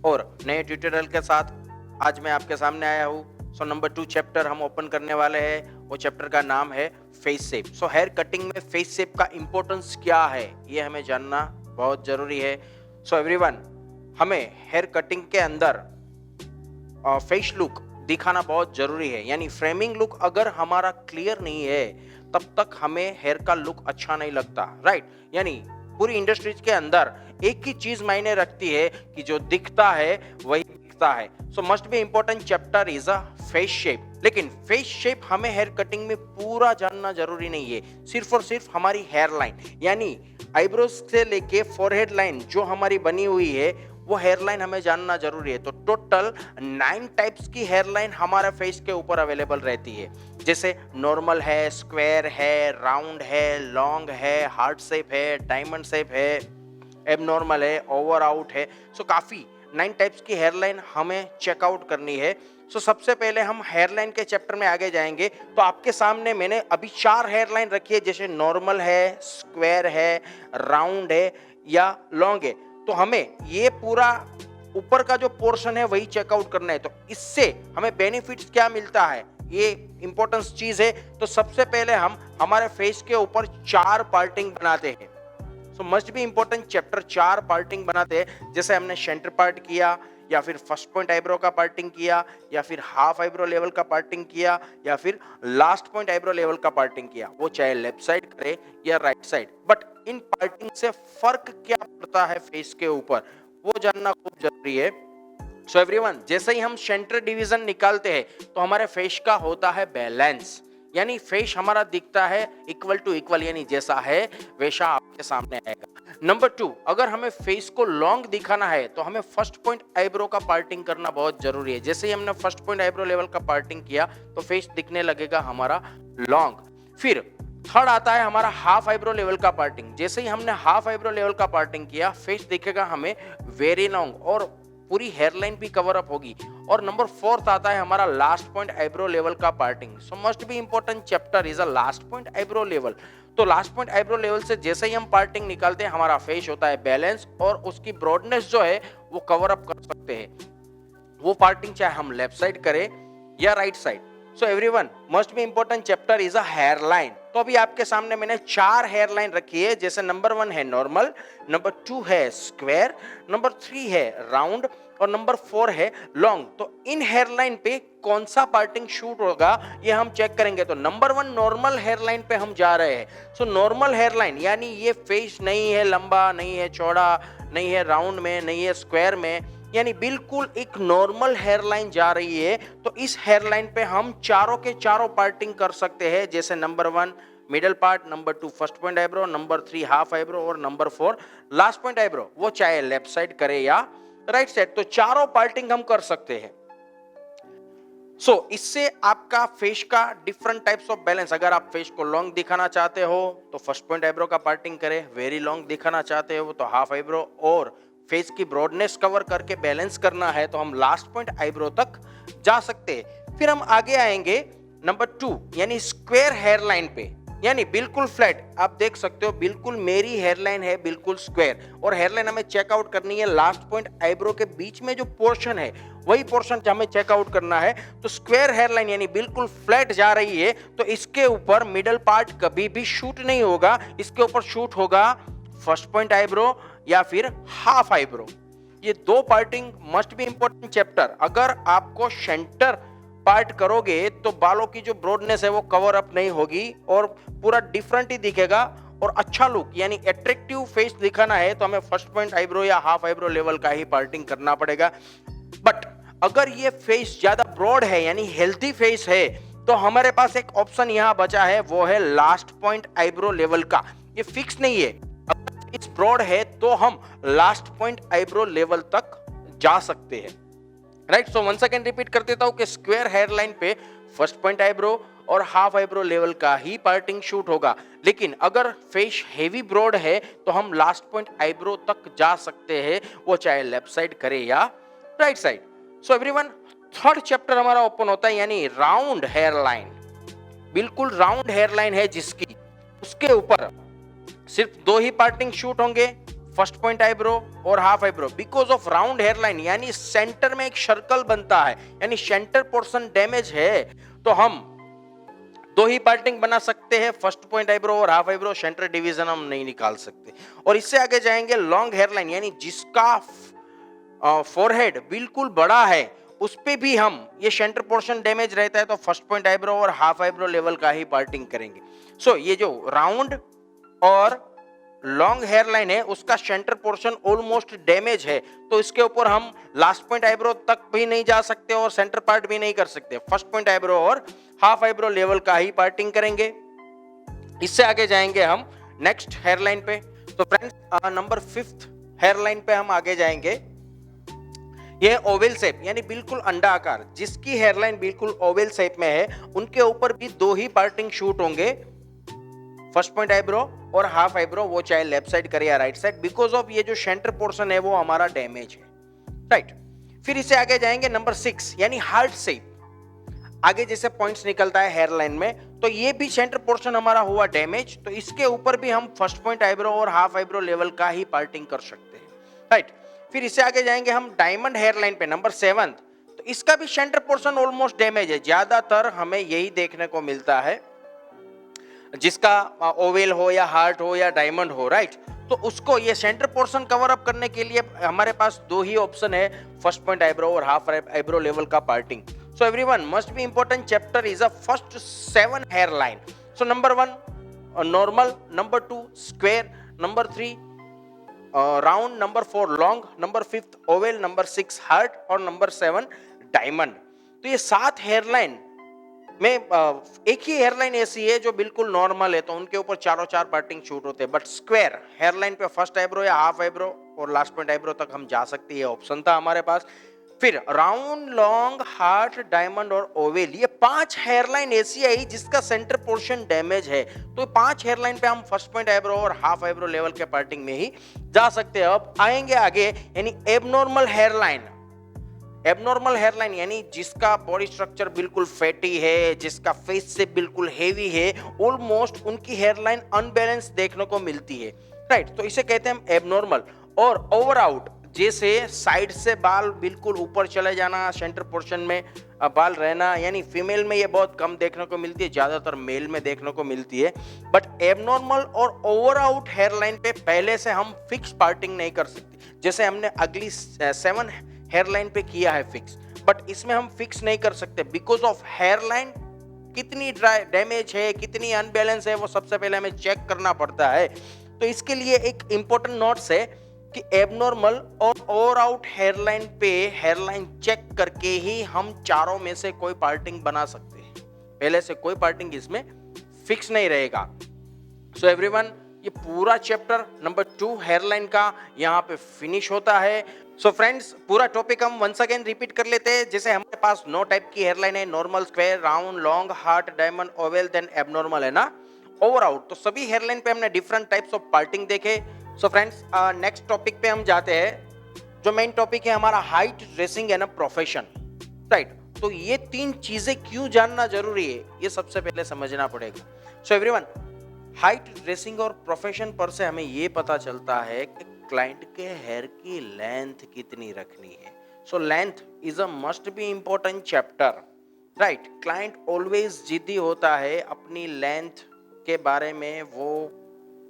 और नए ट्यूटोरियल के साथ आज मैं आपके सामने आया हूँ। सो नंबर 2 चैप्टर हम ओपन करने वाले हैं। वो चैप्टर का नाम है face shape. So here cutting में फेस शेप का इंपॉर्टेंस क्या है ये हमें जानना बहुत जरूरी है। सो एवरीवन, हमें हेयर कटिंग के अंदर फेस लुक दिखाना बहुत जरूरी है, यानी फ्रेमिंग लुक अगर हमारा क्लियर नहीं है तब तक हमें हेयर का लुक अच्छा नहीं लगता, राइट। यानी पूरी इंडस्ट्रीज के अंदर एक ही चीज मायने रखती है कि जो दिखता है वही दिखता है। सो must be important chapter is a face shape. लेकिन फेस शेप हमें हेयर कटिंग में पूरा जानना जरूरी नहीं है। सिर्फ और सिर्फ हमारी हेयर लाइन यानी आईब्रोज से लेके फोरहेड लाइन जो हमारी बनी हुई है वो हेयरलाइन हमें जानना जरूरी है। तो टोटल 9 टाइप्स की हेयरलाइन हमारे फेस के ऊपर अवेलेबल रहती है, जैसे नॉर्मल है, स्क्वायर है, राउंड है, लॉन्ग है, हार्ट शेप है, डायमंड शेप है, एबनॉर्मल है, ओवर आउट है। सो काफी 9 टाइप्स की हेयरलाइन हमें चेकआउट करनी है। सो सबसे पहले हम हेयरलाइन के चैप्टर में आगे जाएंगे। तो आपके सामने मैंने अभी 4 हेयरलाइन रखी है, जैसे नॉर्मल है, स्क्वायर है, राउंड है या लॉन्ग है। तो हमें ये पूरा ऊपर का जो पोर्शन है वही चेकआउट करना है। तो इससे हमें बेनिफिट्स क्या मिलता है, ये इंपॉर्टेंट चीज है। तो सबसे पहले हम हमारे फेस के ऊपर 4 पार्टिंग बनाते हैं। So must be important chapter, 4 parting बनाते हैं। जैसे हमने सेंटर पार्ट किया, या फिर फर्स्ट पॉइंट आईब्रो का पार्टिंग किया, या फिर हाफ आईब्रो लेवल का पार्टिंग किया, या फिर लास्ट पॉइंट आईब्रो लेवल का पार्टिंग किया, वो चाहे लेफ्ट साइड करे या राइट साइड। बट इन पार्टिंग से फर्क क्या पड़ता है फेस के ऊपर वो जानना खूब जरूरी है। सो एवरीवन, जैसे ही हम सेंटर डिवीजन निकालते हैं तो हमारे फेस का होता है बैलेंस, यानी फेस हमारा दिखता है इक्वल टू इक्वल, यानी जैसा है वैसा आपके सामने आएगा। नंबर 2, अगर हमें फेस को लॉन्ग दिखाना है तो हमें फर्स्ट पॉइंट आईब्रो का पार्टिंग करना बहुत जरूरी है। जैसे ही हमने फर्स्ट पॉइंट आईब्रो लेवल का पार्टिंग किया तो फेस दिखने लगेगा हमारा लॉन्ग। फिर थर्ड आता है हमारा हाफ आईब्रो लेवल का पार्टिंग। जैसे ही हमने हाफ आईब्रो लेवल का पार्टिंग किया फेस दिखेगा हमें वेरी लॉन्ग और पूरी हेयरलाइन भी कवर अप होगी। और नंबर 4 आता है हमारा लास्ट पॉइंट आईब्रो लेवल का parting. So must be important chapter is a last point eyebrow level. तो लास्ट पॉइंट आईब्रो लेवल से जैसे ही हम पार्टिंग निकालते हैं हमारा फेस होता है बैलेंस और उसकी ब्रॉडनेस जो है वो कवर अप कर सकते हैं। वो पार्टिंग चाहे हम लेफ्ट साइड करें या right side. So everyone, must be important chapter is a hair line. तो अभी आपके सामने मैंने 4 हेयर लाइन रखी है। जैसे नंबर 1 है नॉर्मल, नंबर 2 है स्क्वायर, नंबर 3 है राउंड और नंबर 4 है लॉन्ग। तो इन हेयर लाइन पे कौन सा पार्टिंग शूट होगा ये हम चेक करेंगे। तो नंबर 1 नॉर्मल हेयर लाइन पे हम जा रहे हैं। सो नॉर्मल हेयर लाइन यानी ये फेस नहीं है लंबा, नहीं है चौड़ा, नहीं है राउंड में, नहीं है स्क्वायर में, यानी बिल्कुल एक नॉर्मल हेयरलाइन जा रही है। तो इस हेयरलाइन पे हम चारों के चारों पार्टिंग कर सकते हैं। जैसे number 1 middle part, number 2 first point eyebrow, number 3 half eyebrow और नंबर 4 लास्ट पॉइंट आईब्रो, वो चाहे लेफ्ट साइड करे या राइट साइड। तो चारों पार्टिंग हम कर सकते हैं। इससे आपका फेस का डिफरेंट टाइप्स ऑफ बैलेंस, अगर आप फेस को लॉन्ग दिखाना चाहते हो तो फर्स्ट पॉइंट आईब्रो का पार्टिंग करें, वेरी लॉन्ग दिखाना चाहते हो तो हाफ आईब्रो, और फेस की ब्रॉडनेस कवर करके बैलेंस करना है तो हम लास्ट पॉइंट आईब्रो तक जा सकते हैं। फिर हम आगे आएंगे नंबर 2 यानी स्क्वायर हेयरलाइन पे, यानी बिल्कुल फ्लैट। आप देख सकते हो बिल्कुल मेरी हेयरलाइन है बिल्कुल स्क्वायर, और हेयरलाइन हमें चेकआउट करनी है लास्ट पॉइंट आईब्रो के बीच में जो पोर्शन है वही पोर्शन हमें चेकआउट करना है। तो स्क्वायर हेयरलाइन यानी बिल्कुल फ्लैट जा रही है तो इसके ऊपर मिडल पार्ट कभी भी शूट नहीं होगा, इसके ऊपर शूट होगा फर्स्ट पॉइंट आईब्रो या फिर हाफ आईब्रो। ये 2 parting must be important chapter. अगर आपको सेंटर पार्ट करोगे तो बालों की जो ब्रॉडनेस है वो कवर अप नहीं होगी और पूरा डिफरेंट ही दिखेगा और अच्छा लुक यानी अट्रैक्टिव फेस दिखाना है तो हमें फर्स्ट पॉइंट आईब्रो या हाफ आईब्रो लेवल का ही पार्टिंग करना पड़ेगा। बट अगर ये फेस ज्यादा ब्रॉड है यानी हेल्थी फेस है तो हमारे पास एक ऑप्शन यहां बचा है, वो है लास्ट पॉइंट आईब्रो लेवल का। ये फिक्स नहीं है, अगर इस ब्रॉड है तो हम लास्ट पॉइंट आईब्रो लेवल तक जा सकते हैं, right. So one second repeat कर देता हूं कि स्क्वायर हेयरलाइन पे फर्स्ट पॉइंट आईब्रो और हाफ आईब्रो लेवल का ही पार्टिंग शूट होगा। लेकिन अगर फेस हेवी ब्रॉड है तो हम लास्ट पॉइंट आईब्रो तक जा सकते हैं, वो चाहे लेफ्ट साइड करे या right side. So everyone, third chapter हमारा ओपन होता है यानी राउंड हेयरलाइन। बिल्कुल राउंड हेयरलाइन है जिसकी, उसके ऊपर सिर्फ 2 ही पार्टिंग शूट होंगे, फर्स्ट पॉइंट आईब्रो और half eyebrow because of round hairline, यानी सेंटर में एक सर्कल बनता है, यानी सेंटर पोर्शन डैमेज है, तो हम दो ही पार्टिंग बना सकते हैं, फर्स्ट पॉइंट आईब्रो और हाफ आईब्रो, सेंटर डिवीजन हम नहीं निकाल सकते। और इससे आगे जाएंगे लॉन्ग हेयरलाइन, यानी जिसका फोरहेड बिल्कुल बड़ा है, उस पे भी हम ये सेंटर पोर्शन डैमेज रहता है, तो फर्स्ट पॉइंट आईब्रो और हाफ आईब्रो लेवल का ही पार्टिंग करेंगे। सो ये जो राउंड और लॉन्ग हेयर लाइन है उसका सेंटर पोर्शन ऑलमोस्ट डैमेज है, तो इसके ऊपर हम लास्ट पॉइंट आईब्रो तक भी नहीं जा सकते और सेंटर पार्ट भी नहीं कर सकते, फर्स्ट पॉइंट आईब्रो और हाफ आईब्रो लेवल का ही पार्टिंग करेंगे। इससे आगे जाएंगे हम नेक्स्ट हेयर लाइन पे। तो friends number 5th hair line पे हम आगे जाएंगे। ये ओवल शेप, यानी बिल्कुल अंडा आकार, जिसकी हेयरलाइन बिल्कुल ओवल शेप में है, उनके ऊपर भी दो ही पार्टिंग शूट होंगे, फर्स्ट पॉइंट आईब्रो और हाफ आईब्रो, वो चाहे लेफ्ट साइड करे या राइट साइड, बिकॉज ऑफ ये जो सेंटर पोर्शन है वो हमारा डैमेज है, राइट। फिर इसे आगे जाएंगे नंबर 6, यानी हार्ट शेप। आगे जैसे पॉइंट्स निकलता है हेयर लाइन में, तो ये भी सेंटर पोर्शन हमारा हुआ डैमेज, तो इसके ऊपर भी हम फर्स्ट पॉइंट आईब्रो और हाफ आईब्रो लेवल का ही पार्टिंग कर सकते हैं, राइट। फिर इससे आगे जाएंगे हम डायमंड हेयर लाइन पे, नंबर 7। तो इसका भी सेंटर पोर्शन ऑलमोस्ट डैमेज है, ज्यादातर हमें यही देखने को मिलता है, जिसका ओवल हो या हार्ट हो या डायमंड हो, राइट। तो उसको ये सेंटर पोर्शन कवर अप करने के लिए हमारे पास दो ही ऑप्शन है, फर्स्ट पॉइंट आईब्रो और हाफ आईब्रो लेवल का parting. So everyone, must be important chapter is a first 7 hair line. So number 1 normal, number 2 square, number 3 round, number 4 long, number 5 oval, number 6 heart और number 7 diamond. तो ये 7 hairline में एक ही hairline ऐसी है जो बिल्कुल नॉर्मल है, तो उनके ऊपर चारों चार पार्टिंग शूट होते हैं। बट स्क्वायर हेयरलाइन पे फर्स्ट आईब्रो या हाफ आईब्रो और लास्ट पॉइंट आईब्रो तक हम जा सकते हैं, ऑप्शन था हमारे पास। फिर राउंड, लॉन्ग, हार्ट, डायमंड और ओवल, ये 5 हेयरलाइन ऐसी आई जिसका सेंटर पोर्शन डैमेज है, तो 5 हेयरलाइन पे हम फर्स्ट पॉइंट आईब्रो और हाफ आईब्रो लेवल के पार्टिंग में ही जा सकते हैं। अब आएंगे आगे, यानी एबनॉर्मल हेयरलाइन। एबनॉर्मल हेयरलाइन यानी जिसका बॉडी स्ट्रक्चर बिल्कुल फैटी है, जिसका फेस से बिल्कुल हेवी है, ऑलमोस्ट उनकी हेयरलाइन अनबैलेंस देखने को मिलती है, राइट। तो इसे कहते हैं हम एबनॉर्मल। और ओवर आउट, जैसे साइड से बाल बिल्कुल ऊपर चले जाना, सेंटर पोर्शन में बाल रहना, यानी फीमेल में ये बहुत कम देखने को मिलती है, ज्यादातर मेल में देखने को मिलती है। बट एबनॉर्मल और ओवर आउट हेयरलाइन पे पहले से हम फिक्स पार्टिंग नहीं कर सकते, जैसे हमने अगली 7 हेयरलाइन पे किया है फिक्स, बट इसमें हम फिक्स नहीं कर सकते बिकॉज ऑफ हेयरलाइन कितनी डैमेज है, कितनी अनबैलेंस है, वो सबसे पहले हमें चेक करना पड़ता है। तो इसके लिए एक इंपॉर्टेंट नोट्स है कि एबनॉर्मल और ओवर आउट हेयरलाइन पे हेयरलाइन चेक करके ही हम चारों में से कोई पार्टिंग बना सकते हैं, पहले से कोई पार्टिंग इसमें फिक्स नहीं रहेगा। सो एवरीवन, ये पूरा चैप्टर नंबर 2 हेयरलाइन का यहाँ पे फिनिश होता है। सो फ्रेंड्स, पूरा टॉपिक हम वंस अगेन रिपीट कर लेते हैं। जैसे हमारे पास 9 टाइप की हेयरलाइन है, normal, square, round, long, heart, diamond, oval, then abnormal, है ना, ओवर आउट। तो सभी हेयरलाइन पे हमने डिफरेंट टाइप्स ऑफ पार्टिंग देखे। सो फ्रेंड्स, नेक्स्ट टॉपिक पे हम जाते हैं, जो मेन टॉपिक है हमारा height, dressing and profession, right. तो ये 3 चीजें क्यों जानना जरूरी है, ये सबसे पहले समझना पड़ेगा। सो एवरीवन, हाइट, ड्रेसिंग और प्रोफेशन पर से हमें ये पता चलता है कि क्लाइंट के हेयर की लेंथ कितनी रखनी है। So length is a must be important chapter, right. Client always जिद्दी होता है, अपनी लेंथ के बारे में वो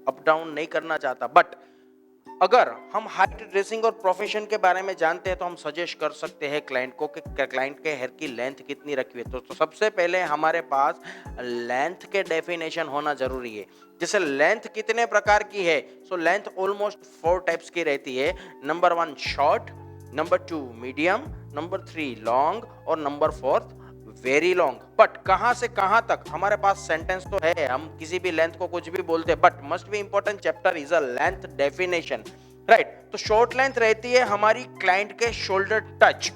अप डाउन नहीं करना चाहता, बट अगर हम हाइट, ड्रेसिंग और प्रोफेशन के बारे में जानते हैं तो हम सजेस्ट कर सकते हैं क्लाइंट को कि क्लाइंट के हेयर की लेंथ कितनी रखी है। तो सबसे पहले हमारे पास लेंथ के डेफिनेशन होना जरूरी है। जैसे लेंथ कितने प्रकार की है, सो लेंथ ऑलमोस्ट 4 टाइप्स की रहती है। Number 1 short, number 2 medium, number 3 long और नंबर 4 वेरी लॉन्ग। बट कहां से कहां तक हमारे पास सेंटेंस तो है, हम किसी भी लेंथ को कुछ भी बोलते हैं, but must be important chapter is a length definition, right. तो शॉर्ट लेंथ रहती है हमारी क्लाइंट के शोल्डर टच,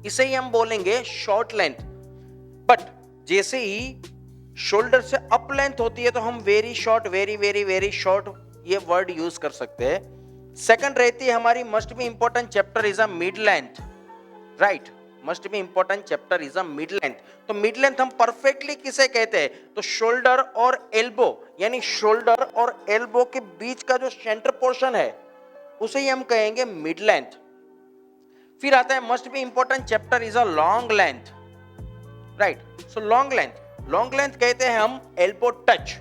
इसे ही हम बोलेंगे शॉर्ट लेंथ। बट जैसे ही शोल्डर से अप लेंथ होती है तो हम very short, very very very short, ये वर्ड यूज कर सकते हैं। सेकंड रहती है हमारी must be important chapter is a mid length, right. Must be important chapter is a mid length. तो मिड लेंथ हम परफेक्टली किसे कहते हैं? तो शोल्डर और एल्बो, यानी शोल्डर और एल्बो के बीच का जो सेंटर पोर्शन है उसे ही हम कहेंगे मिड लेंथ। फिर आता है must be important chapter is a long length, right. So long length कहते हैं हम एल्बो टच,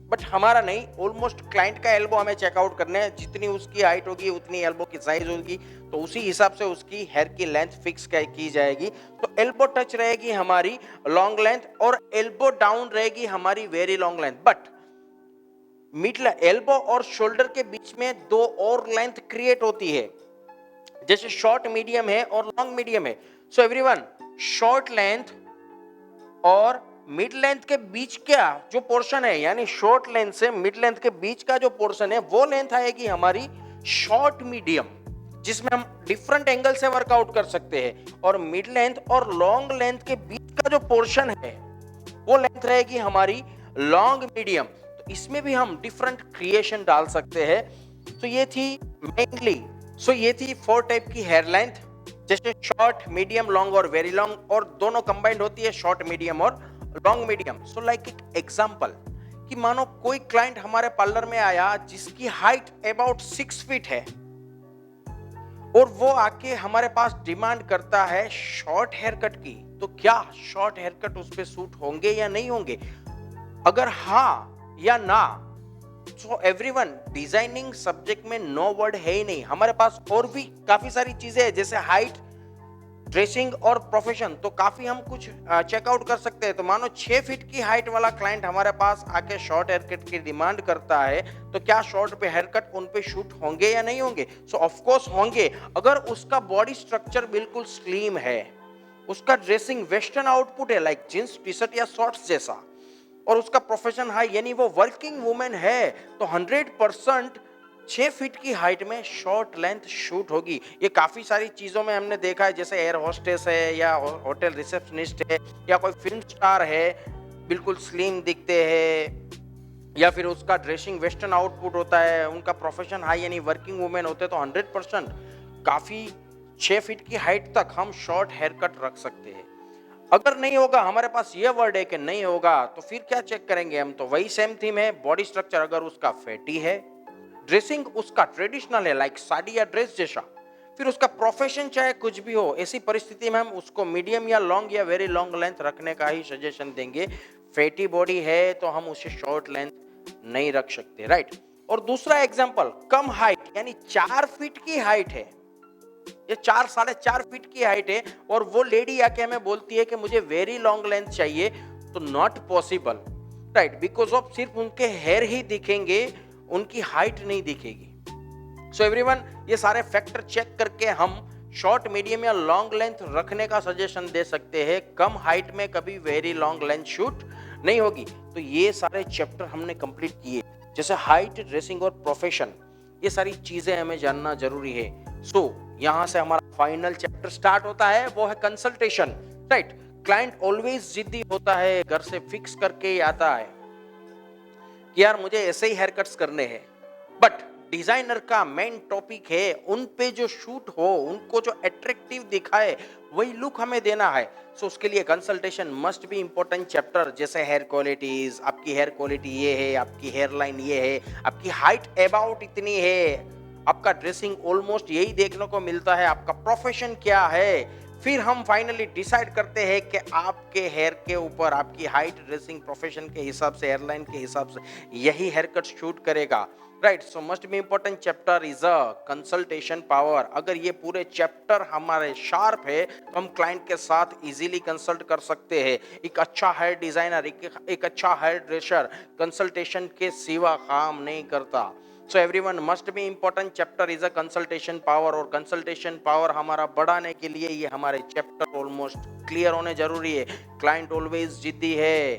बट हमारा नहीं, ऑलमोस्ट क्लाइंट का एल्बो हमें चेकआउट करना है। जितनी उसकी हाइट होगी उतनी एल्बो की साइज होगी, तो उसी हिसाब से उसकी हेयर की लेंथ फिक्स की जाएगी। तो एल्बो टच रहेगी हमारी लॉन्ग लेंथ और एल्बो डाउन रहेगी हमारी very long length. But mid elbow और शोल्डर के बीच में दो और लेंथ क्रिएट होती है, जैसे शॉर्ट मीडियम है और लॉन्ग मीडियम है। सो एवरीवन, शॉर्ट लेंथ और मिड लेंथ के बीच क्या जो पोर्शन है, यानी शॉर्ट लेंथ से मिड लेंथ के बीच का जो पोर्शन है वो लेंथ आएगी हमारी शॉर्ट मीडियम, जिसमें हम डिफरेंट एंगल से वर्कआउट कर सकते हैं। और मिड लेंथ और लॉन्ग लेंथ के बीच का जो पोर्शन है वो लेंथ रहेगी हमारी लॉन्ग मीडियम। तो इसमें भी हम डिफरेंट क्रिएशन डाल सकते हैं। तो ये थी मेनली, ये थी 4 टाइप की हेयर लेंथ, जैसे शॉर्ट, मीडियम, लॉन्ग और वेरी लॉन्ग, और दोनों कंबाइंड होती है शॉर्ट मीडियम और लॉन्ग मीडियम। सो लाइक एक एग्जांपल कि मानो कोई क्लाइंट हमारे पार्लर में आया जिसकी हाइट अबाउट 6 फीट है और वो आके हमारे पास डिमांड करता है शॉर्ट हेयर कट की, तो क्या शॉर्ट हेयर कट उस पे सूट होंगे या नहीं होंगे? अगर हाँ या ना, सो एवरीवन, डिजाइनिंग सब्जेक्ट में नो वर्ड है ही नहीं। हमारे पास और भी काफी सारी चीजें हैं, जैसे हाइट, ड्रेसिंग और प्रोफेशन, तो काफी हम कुछ चेकआउट कर सकते हैं। तो मानो 6 फीट की हाइट वाला क्लाइंट हमारे पास आके शॉर्ट हेयर कट की डिमांड करता है, तो क्या शॉर्ट पे हेयर कट उन पे शूट होंगे या नहीं होंगे? सो ऑफ कोर्स होंगे, अगर उसका बॉडी स्ट्रक्चर बिल्कुल स्लिम है, उसका ड्रेसिंग वेस्टर्न आउटपुट है लाइक जींस, टी शर्ट या शॉर्ट्स जैसा, और उसका प्रोफेशन हाई यानी वो वर्किंग वुमेन है, तो 100% 6 फीट की हाइट में शॉर्ट लेंथ शूट होगी। ये काफी सारी चीजों में हमने देखा है, जैसे एयर होस्टेस है या होटल रिसेप्शनिस्ट है या कोई फिल्म स्टार है, बिल्कुल स्लिम दिखते हैं, या फिर उसका ड्रेसिंग वेस्टर्न आउटपुट होता है, उनका प्रोफेशन हाई यानी वर्किंग वुमेन होते हैं, तो 100% काफी 6 फीट की हाइट तक हम शॉर्ट हेयर कट रख सकते हैं। अगर नहीं होगा, हमारे पास ये वर्ड है कि नहीं होगा, तो फिर क्या चेक करेंगे हम? तो वही सेम थीम है, बॉडी स्ट्रक्चर अगर उसका फैटी है, ड्रेसिंग उसका ट्रेडिशनल है लाइक साड़ी या ड्रेस जैसा, फिर उसका प्रोफेशन चाहे कुछ भी हो, ऐसी परिस्थिति में हम उसको मीडियम या लॉन्ग या वेरी लॉन्ग लेंथ रखने का ही सजेशन देंगे। फैटी बॉडी है तो हम उसे शॉर्ट लेंथ नहीं रख सकते, राइट। और दूसरा एग्जांपल, कम हाइट यानी 4 फीट की हाइट है, ये 4-4.5 फीट की हाइट है, और वो लेडी आके हमें बोलती है कि मुझे वेरी लॉन्ग लेंथ चाहिए, तो not possible, right, because of सिर्फ उनके हेयर ही दिखेंगे, उनकी हाइट नहीं दिखेगी। सो एवरीवन, ये सारे फैक्टर चेक करके हम शॉर्ट, मीडियम या लॉन्ग लेंथ रखने का सजेशन दे सकते हैं। कम हाइट में कभी वेरी लॉन्ग लेंथ शूट नहीं होगी। तो ये सारे चैप्टर हमने कंप्लीट किए, जैसे हाइट, ड्रेसिंग और प्रोफेशन, ये सारी चीजें हमें जानना जरूरी है। सो यहां से हमारा फाइनल चैप्टर स्टार्ट होता है, वो है कंसल्टेशन, राइट। क्लाइंट ऑलवेज जिद्दी होता है, घर से फिक्स करके ही आता है कि यार मुझे ऐसे ही हेयर कट्स करने हैं, बट डिजाइनर का मेन टॉपिक है उन पे जो शूट हो, उनको जो अट्रैक्टिव दिखाए, वही लुक हमें देना है। सो उसके लिए consultation must be important chapter, जैसे हेयर क्वालिटीज, आपकी हेयर क्वालिटी ये है, आपकी हेयर लाइन ये है, आपकी हाइट अबाउट इतनी है, आपका ड्रेसिंग ऑलमोस्ट यही देखने को मिलता है, आपका प्रोफेशन क्या है। फिर हम फाइनली डिसाइड करते हैं कि आपके हेयर के ऊपर आपकी हाइट, ड्रेसिंग, प्रोफेशन के हिसाब से, एयरलाइन के हिसाब से यही हेयर कट शूट करेगा, right. So must be important chapter is a consultation power. अगर ये पूरे चैप्टर हमारे शार्प है तो हम क्लाइंट के साथ इजीली कंसल्ट कर सकते हैं। एक अच्छा हेयर डिजाइनर, एक अच्छा हेयर ड्रेसर कंसल्टेशन के सिवा काम नहीं करता। So everyone, must be important chapter is a consultation power, और consultation power हमारा बढ़ाने के लिए ये हमारे चैप्टर ऑलमोस्ट क्लियर होने जरूरी है। क्लाइंट ऑलवेज जिद्दी है,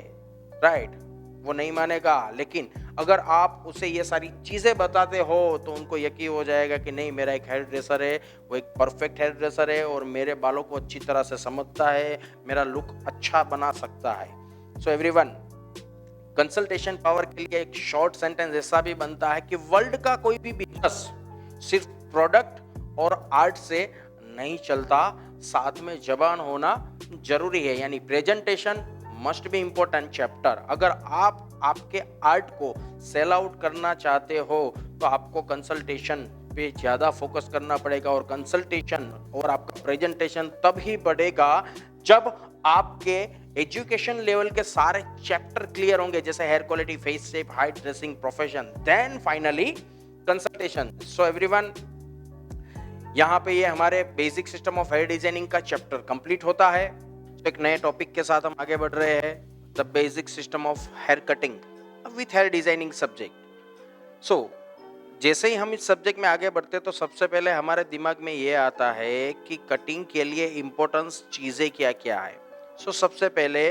राइट, वो नहीं मानेगा, लेकिन अगर आप उसे ये सारी चीजें बताते हो तो उनको यकीन हो जाएगा कि नहीं, मेरा एक हेयर ड्रेसर है, वो एक परफेक्ट हेयर ड्रेसर है और मेरे बालों को अच्छी तरह से समझता है, मेरा लुक अच्छा बना सकता है। सो एवरीवन, कंसल्टेशन पावर के लिए एक शॉर्ट सेंटेंस ऐसा भी बनता है कि वर्ल्ड का कोई भी बिजनेस सिर्फ प्रोडक्ट और आर्ट से नहीं चलता, साथ में जबान होना जरूरी है। यानी presentation must be important chapter. अगर आप आपके आर्ट को सेल आउट करना चाहते हो तो आपको कंसल्टेशन पे ज्यादा फोकस करना पड़ेगा, और कंसल्टेशन और आपका प्रेजेंटेशन तब ही बढ़ेगा जब आपके एजुकेशन लेवल के सारे चैप्टर क्लियर होंगे, जैसे hair quality, face shape, height, dressing, profession, then finally consultation. So everyone, यहाँ पे ये हमारे basic system of hair designing का चैप्टर कंप्लीट होता है। एक नए टॉपिक के साथ हम आगे बढ़ रहे हैं, the basic system of hair cutting with hair designing subject. So जैसे ही हम इस सब्जेक्ट में आगे बढ़ते हैं तो सबसे पहले हमारे दिमाग में ये आता है कि कटिंग के लिए इंपॉर्टेंस चीजें क्या क्या है। सो सबसे पहले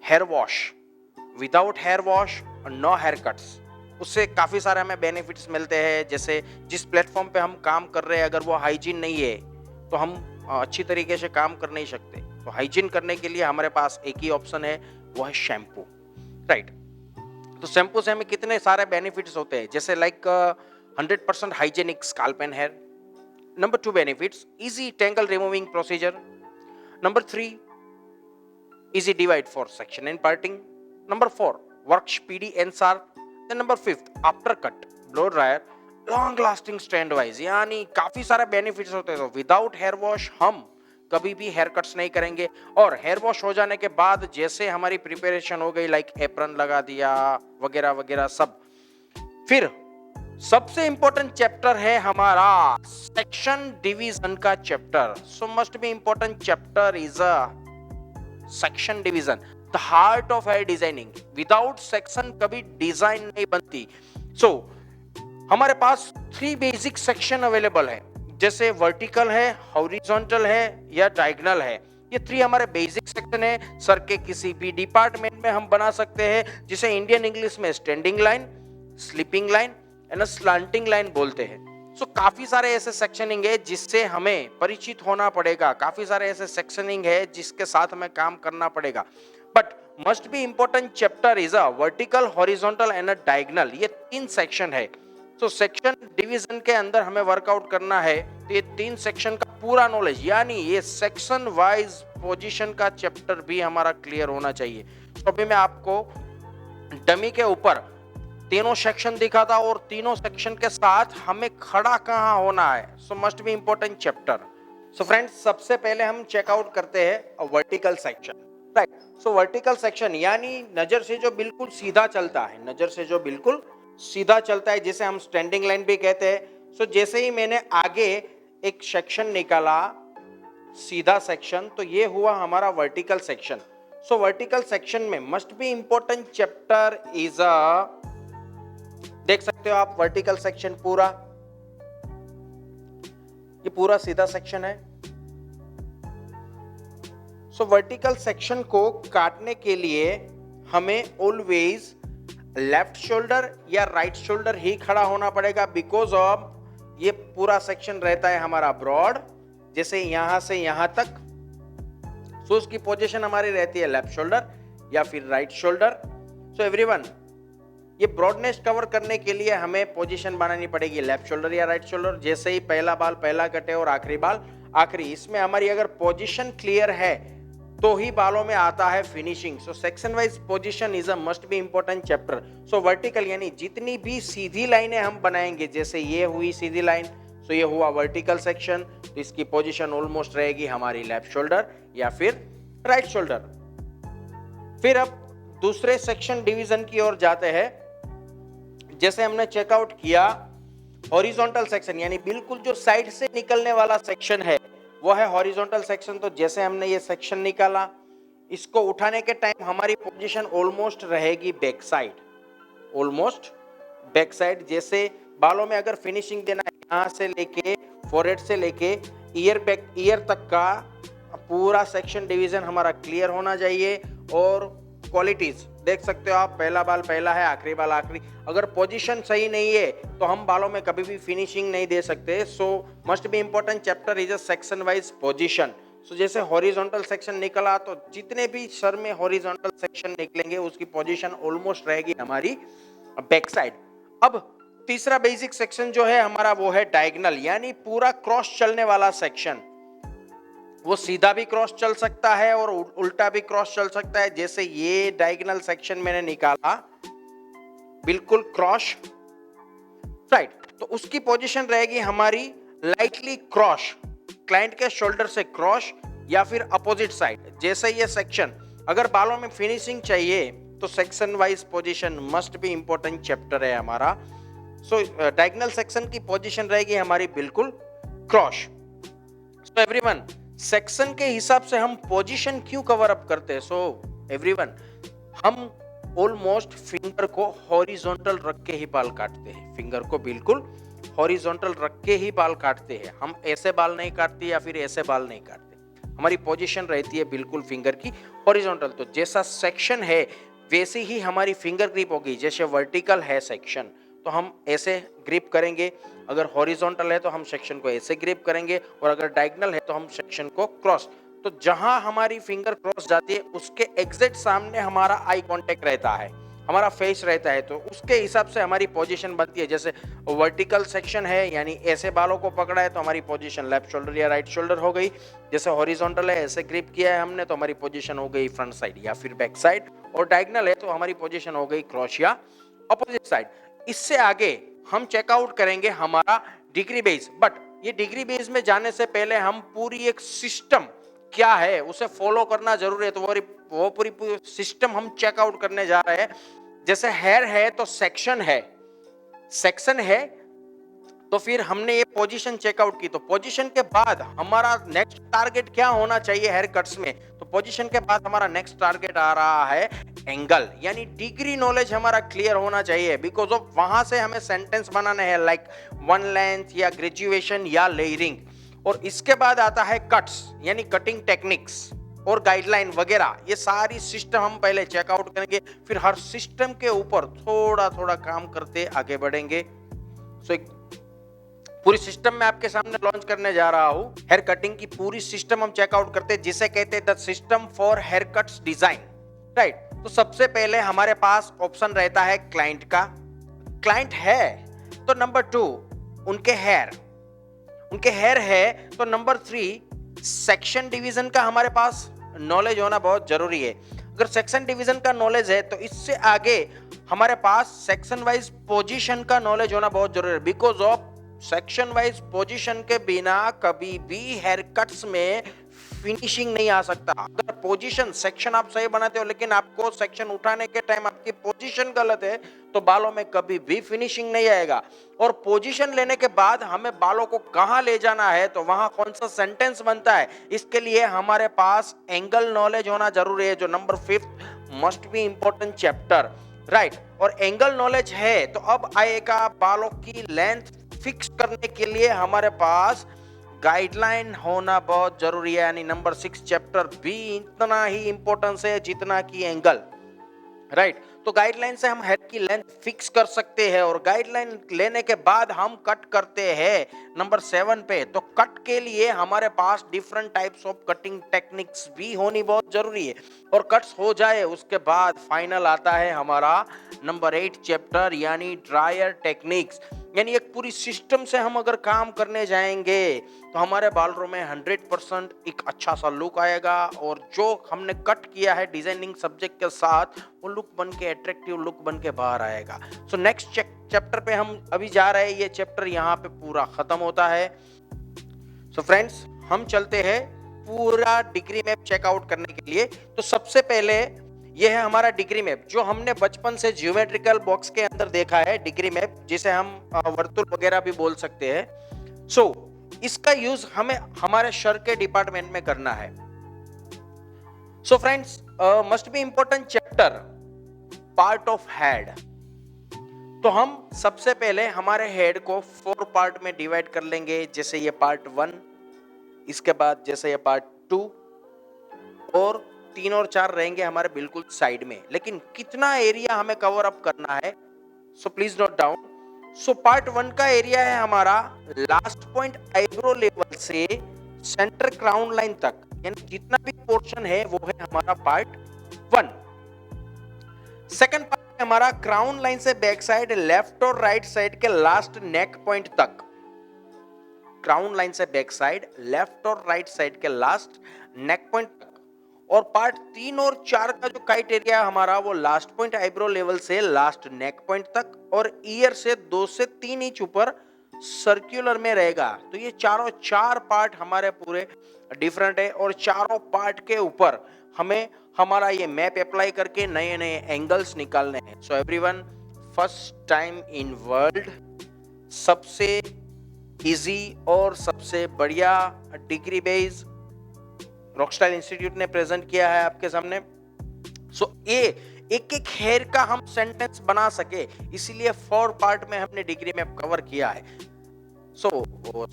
hair wash, without hair wash और नो हेयर कट्स, उससे काफी सारे हमें बेनिफिट्स मिलते हैं। जैसे जिस प्लेटफॉर्म पे हम काम कर रहे हैं, अगर वो हाइजीन नहीं है तो हम अच्छी तरीके से काम कर नहीं सकते। तो हाइजीन करने के लिए हमारे पास एक ही ऑप्शन है, वो है शैम्पू, राइट। तो शैम्पू से हमें कितने सारे बेनिफिट्स होते हैं, जैसे like 100% hygienic scalp and hair. Number 2 benefits, easy tangle removing procedure. Number 3, easy divide for section and parting. Number 4, work speedy and sharp. Then number 5, after cut, blow dryer, long lasting strand wise। यानी काफी सारे benefits होते हैं। तो without hair wash हम कभी भी hair cuts नहीं करेंगे, और हेयर वॉश हो जाने के बाद जैसे हमारी प्रिपरेशन हो गई, लाइक एप्रन लगा दिया वगैरह वगैरह सब, फिर सबसे इंपॉर्टेंट चैप्टर है हमारा सेक्शन डिवीजन का चैप्टर। So must be important chapter is a section division, the heart of hair designing. Without section कभी डिजाइन नहीं बनती। सो हमारे पास 3 बेसिक सेक्शन अवेलेबल है, जैसे वर्टिकल है, हॉरिजॉन्टल है या डायगोनल है। ये 3 हमारे बेसिक सेक्शन है। सर के किसी भी डिपार्टमेंट में हम बना सकते हैं, जिसे इंडियन इंग्लिश में standing line, sleeping line and slanting line बोलते हैं। सो काफी सारे ऐसे सेक्शनिंग है जिससे हमें परिचित होना पड़ेगा, काफी सारे ऐसे सेक्शनिंग है जिसके साथ हमें काम करना पड़ेगा। But must be important chapter is a vertical, horizontal and a diagonal. ये 3 सेक्शन है। तो सेक्शन डिवीजन के अंदर हमें वर्कआउट करना है, तो ये 3 सेक्शन का पूरा नॉलेज, यानी ये सेक्शन वाइज पोजीशन का चैप्टर भी हमारा क्लियर होना चाहिए। तो अभी मैं आपको डमी के ऊपर तीनों सेक्शन दिखा था, और तीनों सेक्शन के साथ हमें खड़ा कहां होना है। सो must be important chapter. So friends, सबसे पहले हम चेकआउट करते हैं वर्टिकल सेक्शन, राइट। सो वर्टिकल सेक्शन यानी नजर से जो बिल्कुल सीधा चलता है, नजर से जो बिल्कुल सीधा चलता है, जिसे हम स्टैंडिंग लाइन भी कहते हैं। सो जैसे ही मैंने आगे एक सेक्शन निकाला, सीधा सेक्शन, तो ये हुआ हमारा vertical section. So vertical section में must be important chapter is a, देख सकते हो आप वर्टिकल सेक्शन पूरा, ये पूरा सीधा सेक्शन है। सो वर्टिकल सेक्शन को काटने के लिए हमें ऑलवेज लेफ्ट शोल्डर या राइट शोल्डर ही खड़ा होना पड़ेगा, बिकॉज ऑफ ये पूरा सेक्शन रहता है हमारा ब्रॉड, जैसे यहां से यहां तक। सो उसकी पोजीशन हमारी रहती है लेफ्ट शोल्डर या फिर राइट शोल्डर। सो एवरीवन, ये ब्रॉडनेस कवर करने के लिए हमें पोजीशन बनानी पड़ेगी लेफ्ट शोल्डर या राइट शोल्डर। जैसे ही पहला बाल पहला कटे और आखिरी बाल आखिरी, इसमें हमारी अगर पोजीशन क्लियर है तो ही बालों में आता है finishing. So section wise position is a must be important chapter. So vertical यानी जितनी भी सीधी लाइनें हम बनाएंगे, जैसे ये हुई सीधी लाइन, सो ये हुआ वर्टिकल सेक्शन, तो इसकी पोजीशन ऑलमोस्ट रहेगी हमारी लेफ्ट शोल्डर या फिर राइट शोल्डर। फिर अब दूसरे सेक्शन डिवीजन की ओर जाते हैं। जैसे हमने चेकआउट किया हॉरिजॉन्टल सेक्शन, यानी बिल्कुल जो साइड से निकलने वाला सेक्शन है वो है हॉरिजॉन्टल सेक्शन। तो जैसे हमने ये सेक्शन निकाला, इसको उठाने के टाइम हमारी पोजीशन ऑलमोस्ट रहेगी back side, almost back side. जैसे बालों में अगर फिनिशिंग देना है, यहाँ से लेके फोरहेड से लेके ईयर तक का पूरा सेक्शन डिवीजन हमारा क्लियर होना चाहिए। और क्वालिटीज देख सकते हो आप, पहला बाल पहला है, आखिरी बाल आखिरी। अगर पोजीशन सही नहीं है तो हम बालों में कभी भी फिनिशिंग नहीं दे सकते। So must be important chapter is a section wise position. So जैसे हॉरिजॉन्टल सेक्शन निकला, तो जितने भी सर में हॉरिजॉन्टल सेक्शन निकलेंगे उसकी पोजीशन ऑलमोस्ट रहेगी हमारी बैक साइड। अब तीसरा बेसिक सेक्शन जो है हमारा वो है डायगोनल, यानी पूरा क्रॉस चलने वाला सेक्शन। वो सीधा भी क्रॉस चल सकता है और उल्टा भी क्रॉस चल सकता है। जैसे ये डायगोनल सेक्शन मैंने निकाला, बिल्कुल क्रॉस, राइट, तो उसकी पोजीशन रहेगी हमारी लाइटली क्रॉस, क्लाइंट के शोल्डर से क्रॉस या फिर अपोजिट साइड। जैसे ये सेक्शन, अगर बालों में फिनिशिंग चाहिए तो section wise position must be important chapter है हमारा। सो डायगोनल सेक्शन की पोजीशन रहेगी हमारी बिल्कुल क्रॉस। सो एवरीवन, सेक्शन के हिसाब से हम पोजीशन क्यों कवर अप करते हैं? सो एवरीवन, हम ऑलमोस्ट फिंगर को हॉरिजॉन्टल रख के ही बाल काटते हैं। फिंगर को बिल्कुल हॉरिजॉन्टल रख के ही बाल काटते हैं हम। ऐसे बाल नहीं काटते या फिर ऐसे बाल नहीं काटते। हमारी पोजीशन रहती है बिल्कुल फिंगर की हॉरिजॉन्टल। तो जैसा सेक्शन है वैसे ही हमारी फिंगर ग्रिप होगी। जैसे वर्टिकल है सेक्शन तो हम ऐसे ग्रिप करेंगे, अगर हॉरिजॉन्टल है तो हम सेक्शन को ऐसे ग्रिप करेंगे, और अगर डायगोनल है तो हम सेक्शन को क्रॉस। तो जहां हमारी फिंगर क्रॉस जाती है उसके एग्जैक्ट सामने हमारा आई कांटेक्ट रहता है, हमारा फेस रहता है, तो उसके हिसाब से हमारी पोजीशन बनती है। जैसे वर्टिकल सेक्शन है यानी ऐसे बालों को पकड़ा है तो हमारी पोजीशन लेफ्ट शोल्डर या राइट शोल्डर हो गई। जैसे हॉरिजॉन्टल है, ऐसे ग्रिप किया है हमने तो हमारी पोजीशन हो गई फ्रंट साइड या फिर बैक साइड, और डायगोनल है तो हमारी पोजीशन हो गई क्रॉस या अपोजिट साइड। इससे आगे हम चेकआउट करेंगे हमारा डिग्री बेस। बट ये डिग्री बेस में जाने से पहले हम पूरी एक सिस्टम क्या है उसे फॉलो करना जरूरी है। तो वो पूरी सिस्टम हम चेकआउट करने जा रहे हैं। जैसे हेयर है तो सेक्शन है, सेक्शन है तो फिर हमने ये पोजीशन चेकआउट की। तो पोजीशन के बाद हमारा नेक्स्ट टारगेट क्या होना चाहिए हेयर कट्स में? तो पोजीशन के बाद हमारा नेक्स्ट टारगेट आ रहा है एंगल, यानी डिग्री नॉलेज हमारा क्लियर होना चाहिए। बिकॉज ऑफ वहां से हमें सेंटेंस बनाने हैं लाइक वन लेंथ या ग्रेजुएशन या लेयरिंग। और इसके बाद आता है कट्स, यानी कटिंग टेक्निक्स और गाइडलाइन वगैरह। ये सारी सिस्टम हम पहले चेकआउट करेंगे, फिर हर सिस्टम के ऊपर थोड़ा थोड़ा काम करते आगे बढ़ेंगे। सो एक पूरी सिस्टम मैं आपके सामने लॉन्च करने जा रहा हूं। हेयर कटिंग की पूरी सिस्टम हम चेकआउट करते हैं, जिसे कहते हैं the system for hair cuts design, right. तो सबसे पहले हमारे पास ऑप्शन रहता है क्लाइंट का। क्लाइंट है तो नंबर 2 उनके हेयर है तो नंबर 3 सेक्शन डिवीजन का हमारे पास नॉलेज होना बहुत जरूरी है। अगर सेक्शन डिवीजन का नॉलेज है तो इससे आगे हमारे पास सेक्शन वाइज पोजीशन का नॉलेज होना बहुत जरूरी है। Because of section wise position के बिना कभी भी हेयर कट्स में फिनिशिंग नहीं आ सकता। अगर पोजीशन सेक्शन आप सही बनाते हो लेकिन आपको सेक्शन उठाने के टाइम आपकी पोजीशन गलत है तो बालों में कभी भी फिनिशिंग नहीं आएगा। और पोजीशन लेने के बाद हमें बालों को कहां ले जाना है तो वहां कौन सा सेंटेंस बनता है, इसके लिए हमारे पास एंगल नॉलेज होना जरूरी है, जो number 5 must be important chapter, right. और एंगल नॉलेज है तो अब आएगा बालों की लेंथ फिक्स करने के लिए हमारे पास गाइडलाइन होना बहुत जरूरी है, यानी नंबर 6 चैप्टर भी इतना ही इंपॉर्टेंस है जितना कि एंगल, राइट। तो गाइडलाइन से हम हेड की लेंथ फिक्स कर सकते हैं, और गाइडलाइन लेने के बाद हम कट करते हैं नंबर 7 पे। तो कट के लिए हमारे पास different types of cutting techniques भी होनी बहुत जरूरी है। और कट्स हो जाए उसके बाद फाइनल आता है हमारा नंबर 8 चैप्टर, यानी ड्रायर टेक्निक्स। यानी एक पूरी सिस्टम से हम अगर काम करने जाएंगे तो हमारे बालों में 100% एक अच्छा सा लुक आएगा, और जो हमने कट किया है डिजाइनिंग सब्जेक्ट के साथ वो लुक बन के अट्रैक्टिव लुक बन के बाहर आएगा। सो नेक्स्ट चैप्टर पे हम अभी जा रहे हैं। ये चैप्टर यहाँ पे पूरा खत्म होता है। सो फ्रेंड्स, हम चलते हैं पूरा डिग्री मैप चेकआउट करने के लिए। तो सबसे पहले ये है हमारा डिग्री मैप, जो हमने बचपन से ज्योमेट्रिकल बॉक्स के अंदर देखा है। डिग्री मैप जिसे हम वर्तुल वगैरह भी बोल सकते हैं। सो इसका यूज हमें हमारे सर के डिपार्टमेंट में करना है। So friends, must be important chapter part of head. तो हम सबसे पहले हमारे हेड को 4 पार्ट में डिवाइड कर लेंगे। जैसे ये पार्ट 1, इसके बाद जैसे ये पार्ट 2, और 3 और 4 रहेंगे हमारे बिल्कुल साइड में। लेकिन कितना एरिया हमें कवर अप करना है, so please note down. So part 1 का एरिया है हमारा लास्ट पॉइंट आईब्रो लेवल से सेंटर क्राउन लाइन तक, यानी जितना भी पोर्शन है वो है हमारा पार्ट 1। सेकंड पार्ट हमारा क्राउन लाइन से बैक साइड लेफ्ट और राइट साइड के लास्ट नेक पॉइंट तक, क्राउन लाइन से बैक साइड लेफ्ट और राइट साइड के लास्ट नेक पॉइंट तक, और पार्ट 3 और 4 का जो काइट एरिया हमारा वो लास्ट पॉइंट आईब्रो लेवल से लास्ट नेक पॉइंट तक और ईयर से 2 से 3 इंच ऊपर सर्कुलर में रहेगा। तो ये चारों 4 पार्ट हमारे पूरे डिफरेंट है और चारों पार्ट के ऊपर हमें हमारा ये मैप अप्लाई करके नए नए एंगल्स निकालने हैं। So everyone, first time in world सबसे इजी और सबसे बढ़िया डिग्री बेस रॉकस्टाइल इंस्टीट्यूट ने प्रेजेंट किया है आपके सामने। सो ये एक एक हेयर का हम सेंटेंस बना सके, इसीलिए 4 पार्ट में हमने डिग्री मैप कवर किया है। सो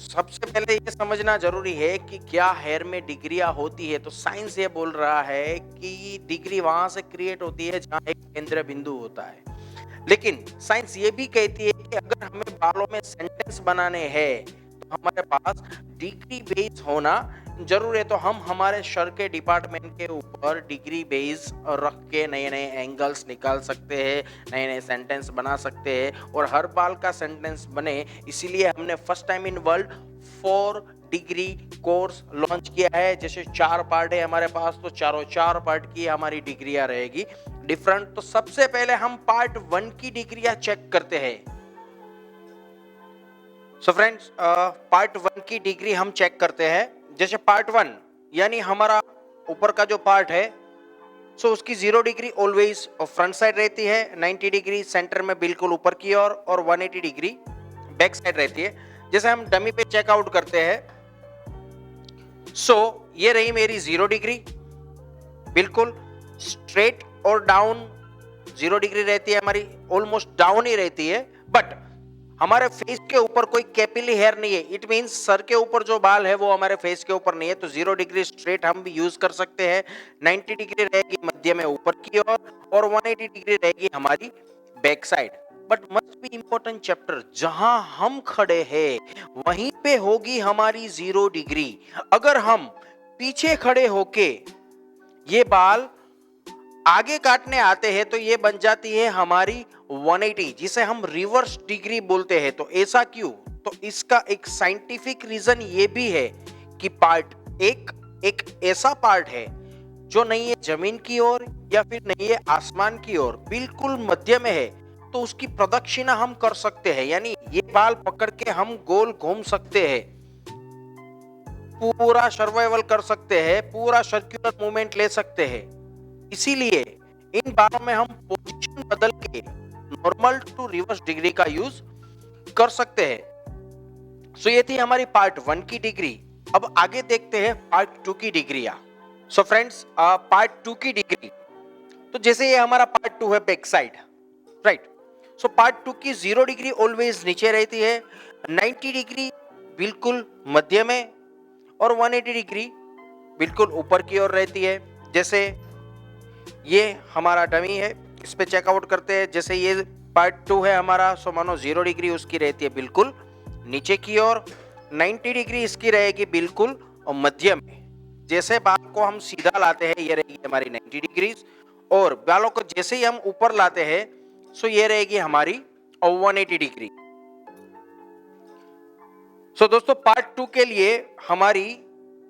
सबसे पहले ये समझना जरूरी है कि क्या हेयर में डिग्रियां होती है। तो साइंस ये बोल रहा है कि डिग्री वहां से क्रिएट होती है जहां एक केंद्र बिंदु होता है, लेकिन साइंस ये भी कहती है कि अगर हमें बालों में सेंटेंस बनाने हैं तो हमारे पास डिग्री बेस होना जरूर है। तो हम हमारे सर के डिपार्टमेंट के ऊपर डिग्री बेस रख के नए नए एंगल्स निकाल सकते हैं, नए नए सेंटेंस बना सकते हैं और हर बाल का सेंटेंस बने, इसीलिए हमने first time in world 4 degree course launch किया है। जैसे 4 पार्ट है हमारे पास, तो चारों 4 पार्ट की हमारी डिग्रियां रहेगी डिफरेंट। तो सबसे पहले हम पार्ट 1 की डिग्रियां चेक करते हैं। सो फ्रेंड्स, पार्ट 1 की डिग्री हम चेक करते हैं। जैसे पार्ट 1 यानी हमारा ऊपर का जो पार्ट है, सो उसकी 0 डिग्री ऑलवेज फ्रंट साइड रहती है, 90 डिग्री सेंटर में बिल्कुल ऊपर की ओर और 180 डिग्री बैक साइड रहती है। जैसे हम डमी पे चेकआउट करते हैं, सो ये रही मेरी 0 डिग्री, बिल्कुल स्ट्रेट और डाउन 0 डिग्री रहती है हमारी, ऑलमोस्ट डाउन ही रहती है, बट हमारे फेस के ऊपर कोई कैपिली हेयर नहीं है। इट मींस सर के ऊपर जो बाल है वो हमारे फेस के ऊपर नहीं है, तो 0 डिग्री स्ट्रेट हम भी यूज कर सकते हैं। 90 डिग्री रहेगी मध्य में ऊपर की ओर और 180 डिग्री रहेगी हमारी back side. But must be important chapter, जहां हम खड़े हैं वहीं पे होगी हमारी 0 डिग्री। अगर हम पीछे खड़े होके ये बाल आगे काटने आते हैं तो ये बन जाती है हमारी 180, जिसे हम रिवर्स डिग्री बोलते हैं। तो ऐसा क्यों? तो इसका एक साइंटिफिक रीजन ये भी है कि पार्ट 1 एक ऐसा पार्ट है जो नहीं है जमीन की ओर या फिर नहीं है आसमान की ओर, बिल्कुल मध्य में है। तो उसकी प्रदक्षिणा हम कर सकते हैं, यानी ये बाल पकड़ के हम गोल घूम सकते हैं, पूरा सर्वाइवल कर सकते हैं, पूरा सर्कुलर मूवमेंट ले सकते हैं। इसीलिए इन बालों में हम पोजीशन बदल के नॉर्मल टू रिवर्स डिग्री का यूज कर सकते हैं। सो ये थी हमारी पार्ट 1 की डिग्री। अब आगे देखते हैं पार्ट 2 की डिग्रियां। सो फ्रेंड्स, पार्ट 2 की डिग्री, तो जैसे ये हमारा पार्ट 2 है back side, right. So part 2 की 0 डिग्री ऑलवेज नीचे रहती है, 90 डिग्री बिल्कुल मध्य में और 180 डिग्री बिल्कुल ऊपर की ओर रहती है। जैसे ये हमारा डमी है, इस पे चेकआउट करते हैं। जैसे ये पार्ट 2 है हमारा, सो मानो 0 डिग्री उसकी रहती है बिल्कुल नीचे की ओर, 90 डिग्री इसकी रहेगी बिल्कुल और मध्य में। जैसे बाल को हम सीधा लाते हैं ये रहेगी हमारी 90 डिग्री, और बालों को जैसे ही हम ऊपर लाते हैं सो ये रहेगी हमारी 180 डिग्री। सो दोस्तों, पार्ट 2 के लिए हमारी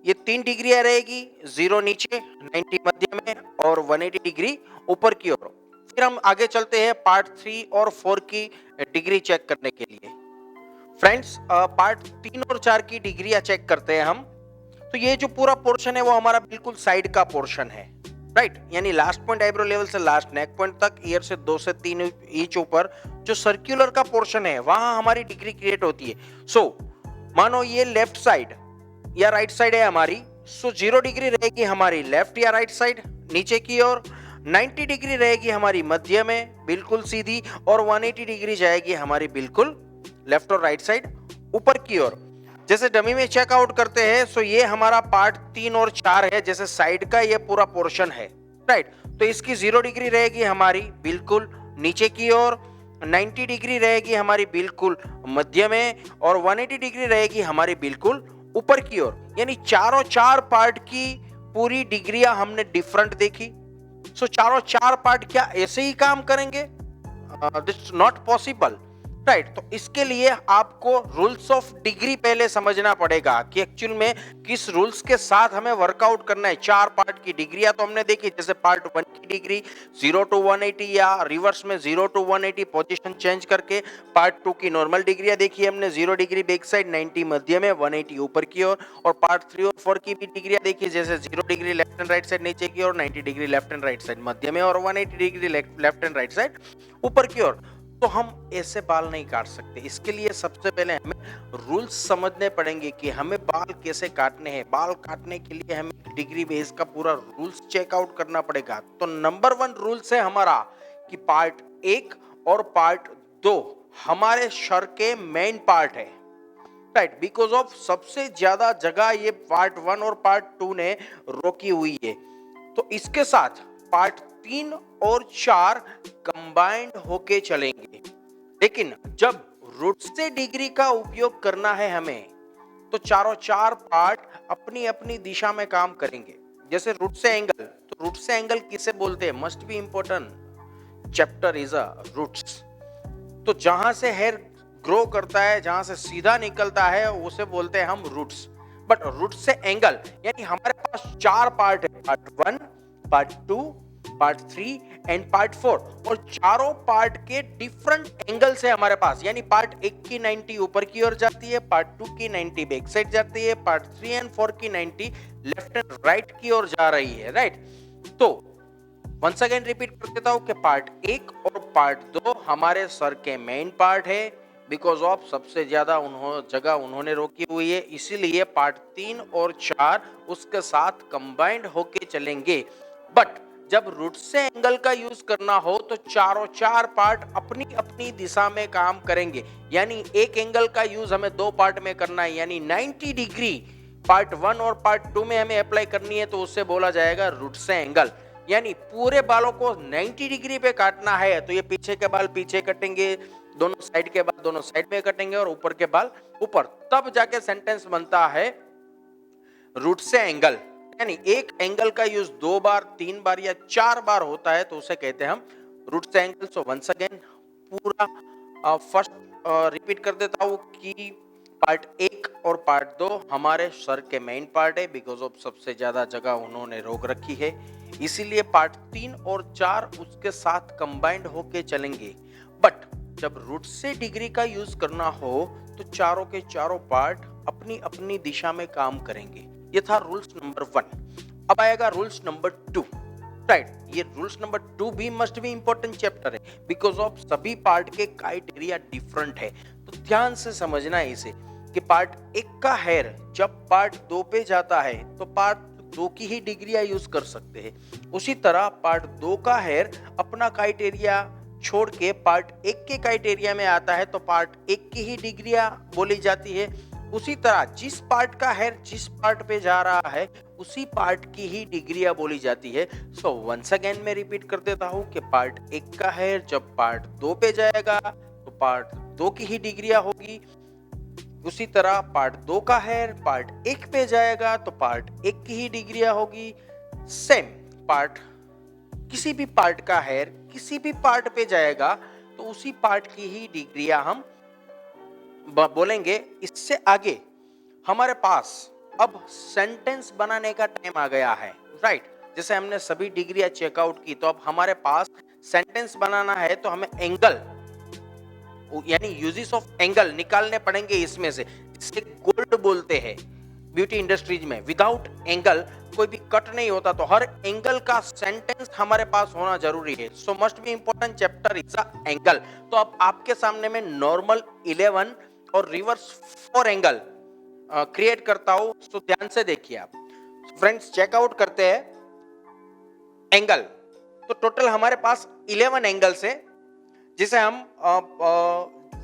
ये 3 डिग्रियां रहेगी, 0 नीचे, 90 मध्य में और 180 डिग्री ऊपर की ओर। फिर हम आगे चलते हैं पार्ट 3 और 4 की डिग्री चेक करने के लिए। फ्रेंड्स, पार्ट 3 और 4 की डिग्रियां चेक करते हैं हम। तो ये जो पूरा पोर्शन है वो हमारा बिल्कुल साइड का पोर्शन है, राइट। यानी लास्ट पॉइंट आईब्रो लेवल से लास्ट नेक पॉइंट तक, ईयर से 2 से 3 इंच ऊपर जो सर्कुलर का पोर्शन है वहां हमारी डिग्री क्रिएट होती है। सो मानो ये लेफ्ट साइड या राइट साइड है हमारी, सो 0 डिग्री रहेगी हमारी लेफ्ट या राइट साइड नीचे की ओर, 90 डिग्री रहेगी हमारी मध्य में बिल्कुल सीधी, और 180 डिग्री जाएगी हमारी बिल्कुल लेफ्ट और राइट साइड ऊपर की ओर। जैसे डमी में चेकआउट करते हैं, सो ये हमारा पार्ट 3 और 4 है, जैसे साइड का ये पूरा पोर्शन है, राइट। तो इसकी 0 डिग्री रहेगी हमारी बिल्कुल नीचे की ओर, 90 डिग्री रहेगी हमारी बिल्कुल मध्य में और 180 डिग्री रहेगी हमारी बिल्कुल ऊपर की ओर। यानी चारों 4 पार्ट की पूरी डिग्रियां हमने डिफरेंट देखी। सो चारों 4 पार्ट क्या ऐसे ही काम करेंगे? This not possible, right. तो इसके लिए आपको रूल्स ऑफ डिग्री पहले समझना पड़ेगा कि एक्चुअल में किस रूल्स के साथ हमें वर्कआउट करना है। 4 पार्ट की डिग्रियां तो हमने देखी, जैसे पार्ट 1 की डिग्री 0 to 180 या रिवर्स में 0 to 180 पोजीशन चेंज करके। पार्ट 2 की नॉर्मल डिग्रियां देखी हमने, 0 डिग्री बैक साइड, 90 मध्य में, 180 ऊपर की ओर। और पार्ट 3 और 4 की भी डिग्रियां देखी, जैसे 0 degree left and right side नीचे की ओर, 90 degree left and right side मध्य में, और 180 degree left and right side ऊपर की ओर। तो हम ऐसे बाल नहीं काट सकते। इसके लिए सबसे पहले हमें रूल्स समझने पड़ेंगे कि हमें बाल कैसे काटने हैं। बाल काटने के लिए हमें डिग्री बेस का पूरा रूल्स चेकआउट करना पड़ेगा। तो नंबर 1 रूल्स है हमारा कि पार्ट 1 और पार्ट 2 हमारे सर के मेन पार्ट है, राइट। बिकॉज ऑफ सबसे ज्यादा जगह ये पार्ट 1 और पार्ट 2 ने रोकी हुई है। तो इसके साथ पार्ट 3 और 4 कंबाइंड होके चलेंगे। लेकिन जब रूट से डिग्री का उपयोग करना है हमें, तो चारों 4 पार्ट अपनी अपनी दिशा में काम करेंगे। जैसे रूट से एंगल, तो रूट से एंगल किसे बोलते हैं? Must be important chapter is a roots. तो जहां से हेयर ग्रो करता है, जहां से सीधा निकलता है, उसे बोलते हैं हम रूट्स। बट रूट से एंगल यानी हमारे पास 4 पार्ट है, part 1, part 2, part 3 and part 4। और चारों पार्ट के डिफरेंट एंगल से हमारे पास, यानी पार्ट 1 की 90 ऊपर की ओर जाती है, पार्ट 2 की 90 बैक साइड जाती है, पार्ट 3 एंड 4 की 90 लेफ्ट एंड राइट की ओर जा रही है, राइट। तो वंस अगेन रिपीट कर देता हूं कि पार्ट 1 और पार्ट 2 हमारे सर के मेन पार्ट है। बिकॉज ऑफ सबसे ज्यादा जगह उन्होंने रोकी हुई है, इसीलिए पार्ट 3 और 4 उसके साथ कंबाइंड होके चलेंगे। बट जब रूट से एंगल का यूज करना हो तो चारों 4 पार्ट अपनी अपनी दिशा में काम करेंगे। यानी एक एंगल का यूज हमें 2 पार्ट में करना है, यानी 90 डिग्री पार्ट 1 और पार्ट 2 में हमें अप्लाई करनी है, तो उससे बोला जाएगा रूट से एंगल। यानी पूरे बालों को 90 डिग्री पे काटना है, तो ये पीछे के बाल पीछे कटेंगे, दोनों साइड के बाल दोनों साइड में कटेंगे, और ऊपर के बाल ऊपर। तब जाके सेंटेंस बनता है रूट से एंगल। यानी एक एंगल का यूज 2 बार, 3 बार या 4 बार होता है, तो उसे कहते हैं हम रूट से एंगल। सो वंस अगेन पूरा फर्स्ट रिपीट कर देता हूं कि पार्ट 1 और पार्ट 2 हमारे सर के मेन पार्ट है। बिकॉज ऑफ सबसे ज्यादा जगह उन्होंने रोक रखी है, इसीलिए पार्ट 3 और 4 उसके साथ कंबाइंड होके चलेंगे। बट जब रूट से डिग्री का यूज करना हो तो चारों के चारों पार्ट अपनी अपनी दिशा में काम करेंगे। ये था रूल्स नंबर 1। अब आएगा रूल्स नंबर 2, राइट। ये रूल्स नंबर 2 भी मस्ट बी इंपॉर्टेंट चैप्टर है, बिकॉज ऑफ सभी पार्ट के क्राइटेरिया डिफरेंट है। तो ध्यान से समझना है इसे कि पार्ट 1 का हेयर जब पार्ट 2 पे जाता है तो पार्ट 2 की ही डिग्रियां यूज कर सकते हैं। उसी तरह पार्ट 2 का हेयर अपना क्राइटेरिया छोड़ के पार्ट 1 के क्राइटेरिया में आता है, तो पार्ट 1 की ही डिग्रियां बोली जाती है। उसी तरह जिस पार्ट का हेयर जिस पार्ट पे जा रहा है, उसी पार्ट की ही डिग्रियां बोली जाती है। सो वंस अगेन मैं रिपीट कर देता हूं कि पार्ट 1 का हेयर जब पार्ट 2 पे जाएगा तो पार्ट 2 की ही डिग्रियां होगी। उसी तरह पार्ट 2 का हेयर पार्ट 1 पे जाएगा तो पार्ट 1 की ही डिग्रियां होगी। सेम पार्ट किसी भी पार्ट का हेयर किसी भी पार्ट पे जाएगा तो उसी पार्ट की ही डिग्रियां हम बोलेंगे। इससे आगे हमारे पास अब सेंटेंस बनाने का टाइम आ गया है, राइट। जैसे हमने सभी डिग्रियां चेकआउट की, तो अब हमारे पास सेंटेंस बनाना है, तो हमें एंगल यानी यूजेस ऑफ एंगल निकालने पड़ेंगे इसमें से, जिसे गोल्ड बोलते हैं ब्यूटी इंडस्ट्रीज में। विदाउट एंगल कोई भी कट नहीं होता, तो हर एंगल का सेंटेंस हमारे पास होना जरूरी है। सो must be important chapter is a angle. तो अब आपके सामने में नॉर्मल 11 और रिवर्स 4 एंगल क्रिएट करता हूं, तो ध्यान से देखिए आप। फ्रेंड्स चेकआउट करते हैं एंगल। तो टोटल हमारे पास 11 एंगल्स है, जिसे हम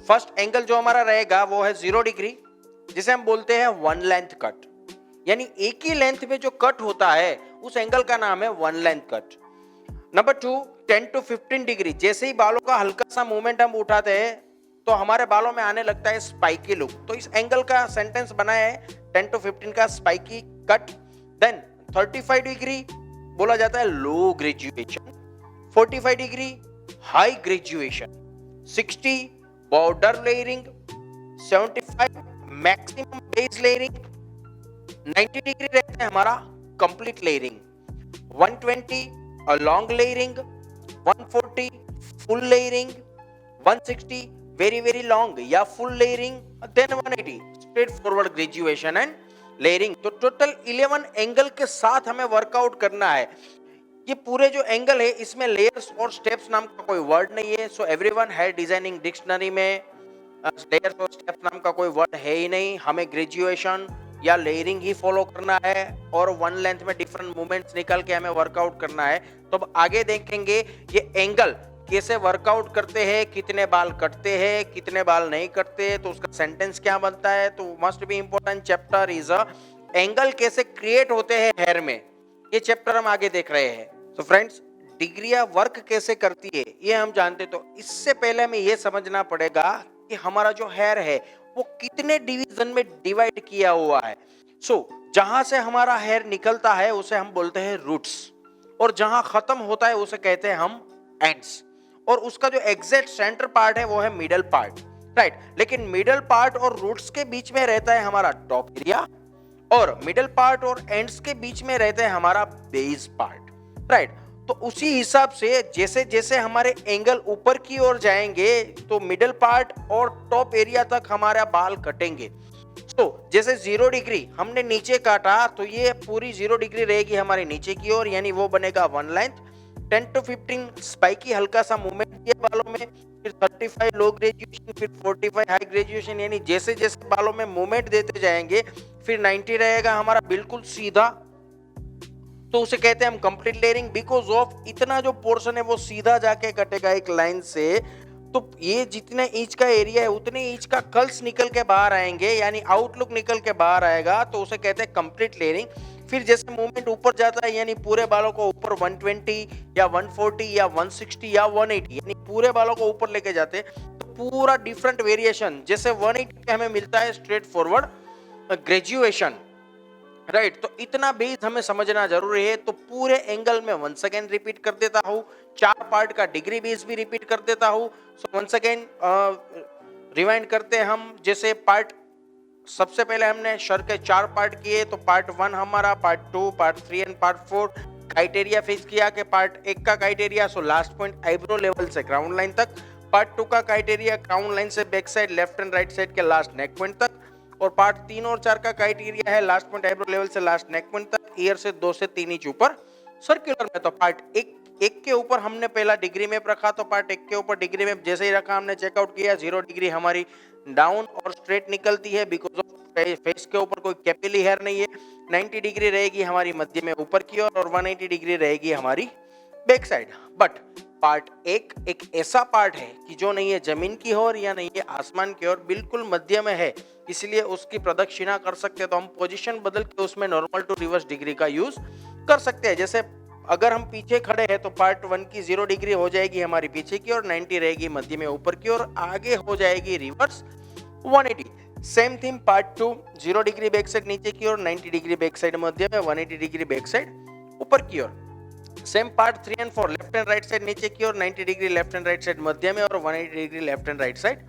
फर्स्ट एंगल जो हमारा रहेगा वो है 0 डिग्री, जिसे हम बोलते हैं 1 लेंथ कट। यानी एक ही लेंथ में जो कट होता है उस एंगल का नाम है 1 length cut. Number 2 10 to 15 degree. जैसे ही बालों का हल्का सा मूवमेंट हम उठाते हैं तो हमारे बालों में आने लगता है स्पाइकी लुक, तो इस एंगल का सेंटेंस बना है 10 to 15 का स्पाइकी कट। देन 35 डिग्री बोला जाता है low graduation, 45 degree high graduation, 60 border layering, 75 maximum base layering, 90 degree रहता है हमारा complete layering, 120 long layering, 140 full layering, 160 very very long या full layering, then 180 straight forward graduation and layering. तो total 11 angle के साथ हमें वर्कआउट करना है। ये पूरे जो एंगल है इसमें लेयर्स और स्टेप्स नाम का कोई वर्ड नहीं है। सो एवरीवन है डिजाइनिंग डिक्शनरी में लेयर्स और स्टेप्स नाम का कोई वर्ड है ही नहीं। हमें ग्रेजुएशन या लेयरिंग ही फॉलो करना है और वन लेंथ में डिफरेंट मूवमेंट्स निकाल के हमें वर्कआउट करना है। तो अब आगे देखेंगे ये एंगल कैसे वर्कआउट करते हैं, कितने बाल कटते हैं, कितने बाल नहीं कटते, तो उसका सेंटेंस क्या बनता है। तो must be important chapter is angle कैसे क्रिएट होते हैं हेयर में, ये चैप्टर हम आगे देख रहे हैं। तो फ्रेंड्स डिग्रियां वर्क कैसे करती है ये हम जानते। तो इससे पहले हमें ये समझना पड़ेगा कि हमारा जो हेयर है वो कितने डिवीजन में डिवाइड किया हुआ है। जहां से हमारा हेयर निकलता है उसे हम बोलते हैं रूट्स, और जहां खत्म होता है उसे कहते हैं हम एंड्स, और उसका जो एग्जैक्ट सेंटर पार्ट है वो है मिडल पार्ट, राइट। लेकिन मिडल पार्ट और रूट्स के बीच में रहता है हमारा टॉप एरिया, और मिडल पार्ट और एंड्स के बीच में रहता है हमारा बेस पार्ट, राइट। तो उसी हिसाब से जैसे जैसे हमारे एंगल ऊपर की ओर जाएंगे तो मिडल पार्ट और टॉप एरिया तक हमारा बाल कटेंगे। तो जैसे 0 डिग्री हमने नीचे काटा तो ये पूरी 0 डिग्री रहेगी हमारे नीचे की ओर, यानी वो बनेगा वन लेंथ। 10 to 15 स्पाइकी हल्का सा मूवमेंट दिया बालों में, फिर 35 लो ग्रेजुएशन, फिर 45 हाई ग्रेजुएशन, यानी जैसे जैसे बालों में मूवमेंट देते जाएंगे फिर 90 रहेगा हमारा बिल्कुल सीधा। तो उसे कहते हैं हम कंप्लीट लेयरिंग, बिकॉज ऑफ इतना जो पोर्शन है वो सीधा जाके कटेगा एक लाइन से। तो ये जितने इंच का एरिया है उतने इंच का कर्ल्स निकल के बाहर आएंगे, यानी आउटलुक निकल के बाहर आएगा, तो उसे कहते हैं कंप्लीट लेयरिंग। फिर जैसे मूवमेंट ऊपर जाता है यानी पूरे बालों को ऊपर 120 या 140 या 160 या 180 यानी पूरे बालों को ऊपर लेके जाते हैं, तो पूरा डिफरेंट वेरिएशन जैसे 180 पे हमें मिलता है स्ट्रेट फॉरवर्ड ग्रेजुएशन, राइट। तो इतना बेस हमें समझना जरूरी है। तो पूरे एंगल में वंस अगेन रिपीट कर देता हूं, 4 पार्ट का डिग्री बेस भी रिपीट कर देता हूं। सो वंस अगेन रिवाइंड करते हैं हम। जैसे पार्ट सबसे पहले हमने सर के 4 पार्ट किए, तो पार्ट 1 हमारा, part 2, part 3 and part 4 criteria fix किया कि पार्ट 1 का criteria so last point eyebrow level से क्राउन लाइन तक, पार्ट 2 का क्राइटेरिया क्राउन लाइन से back side left and right side के लास्ट नेक पॉइंट तक, और पार्ट 3 और 4 का क्राइटेरिया है लास्ट पॉइंट आईब्रो लेवल से लास्ट नेक पॉइंट तक, ईयर से 2 से 3 इंच ऊपर सर्कुलर में। तो पार्ट 1 के ऊपर हमने पहला डिग्री में रखा, तो पार्ट 1 के ऊपर डिग्री में जैसे ही रखा हमने चेकआउट किया 0 डिग्री हमारी डाउन और स्ट्रेट निकलती है, बिकॉज ऑफ फेस के ऊपर कोई कैपिली हेयर नहीं है। 90 डिग्री रहेगी हमारी मध्य में ऊपर की ओर, और 180 डिग्री रहेगी हमारी बैक साइड। बट पार्ट 1 एक ऐसा पार्ट है कि जो नहीं है जमीन की ओर या नहीं है आसमान की ओर, बिल्कुल मध्य में है, इसलिए उसकी प्रदक्षिणा कर सकते हैं। तो हम पोजीशन बदल के उसमें नॉर्मल टू रिवर्स डिग्री का यूज कर सकते हैं। जैसे अगर हम पीछे खड़े हैं तो पार्ट 1 की 0 डिग्री हो जाएगी हमारी पीछे की ओर, 90 रहेगी मध्य में ऊपर की ओर, आगे हो जाएगी reverse 180। Same thing part 2 0 degree back side नीचे की ओर, 90 डिग्री बैक साइड मध्य में, 180 डिग्री बैक साइड ऊपर की ओर। Same part 3 and 4 left and right side नीचे की ओर, 90 degree left and right side मध्य में, और 180 degree left and right side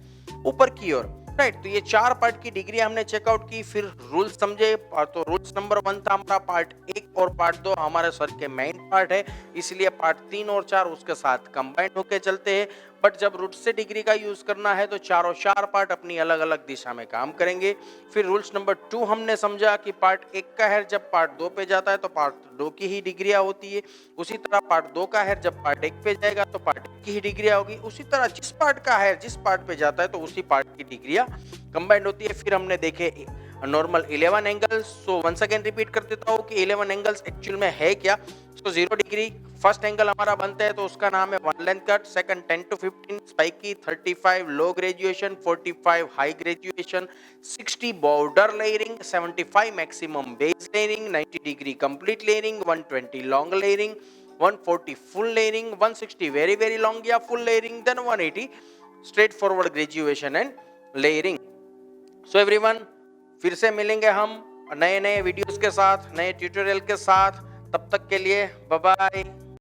ऊपर की ओर, राइट। तो ये 4 पार्ट की डिग्री हमने चेकआउट की, फिर रूल समझे। तो रूल्स नंबर 1 था हमारा पार्ट 1 और पार्ट 2 हमारे सर के मेन पार्ट है, इसलिए पार्ट 3 और 4 उसके साथ कंबाइंड होके चलते हैं। बट जब रूट से डिग्री का यूज करना है तो चारों 4 पार्ट अपनी अलग अलग दिशा में काम करेंगे। फिर रूल्स नंबर 2 हमने समझा कि पार्ट 1 का हेयर जब पार्ट 2 पे जाता है तो पार्ट 2 की ही डिग्रियां होती है, उसी तरह पार्ट 2 का हेयर जब पार्ट 1 पे जाएगा तो पार्ट 1 की ही डिग्रियां होगी, उसी तरह जिस पार्ट का हेयर जिस पार्ट पे जाता है तो उसी पार्ट की डिग्रियां कंबाइंड होती है। फिर हमने देखे normal 11 angles. So once again repeat कर देता हूँ कि 11 एंगल्स एक्चुअल में है क्या। सो 0 डिग्री फर्स्ट एंगल हमारा बनता है तो उसका नाम है one length cut, second 10 to 15 spiky, 35 low graduation, 45 high graduation, 60 border layering, 75 maximum base layering, 90 degree complete layering, 120 long layering, 140 full layering, 160 very very long या full layering, then 180 straight forward graduation and layering. So everyone, फिर से मिलेंगे हम नए नए videos के साथ, नए ट्यूटोरियल के साथ। तब तक के लिए बाय बाय।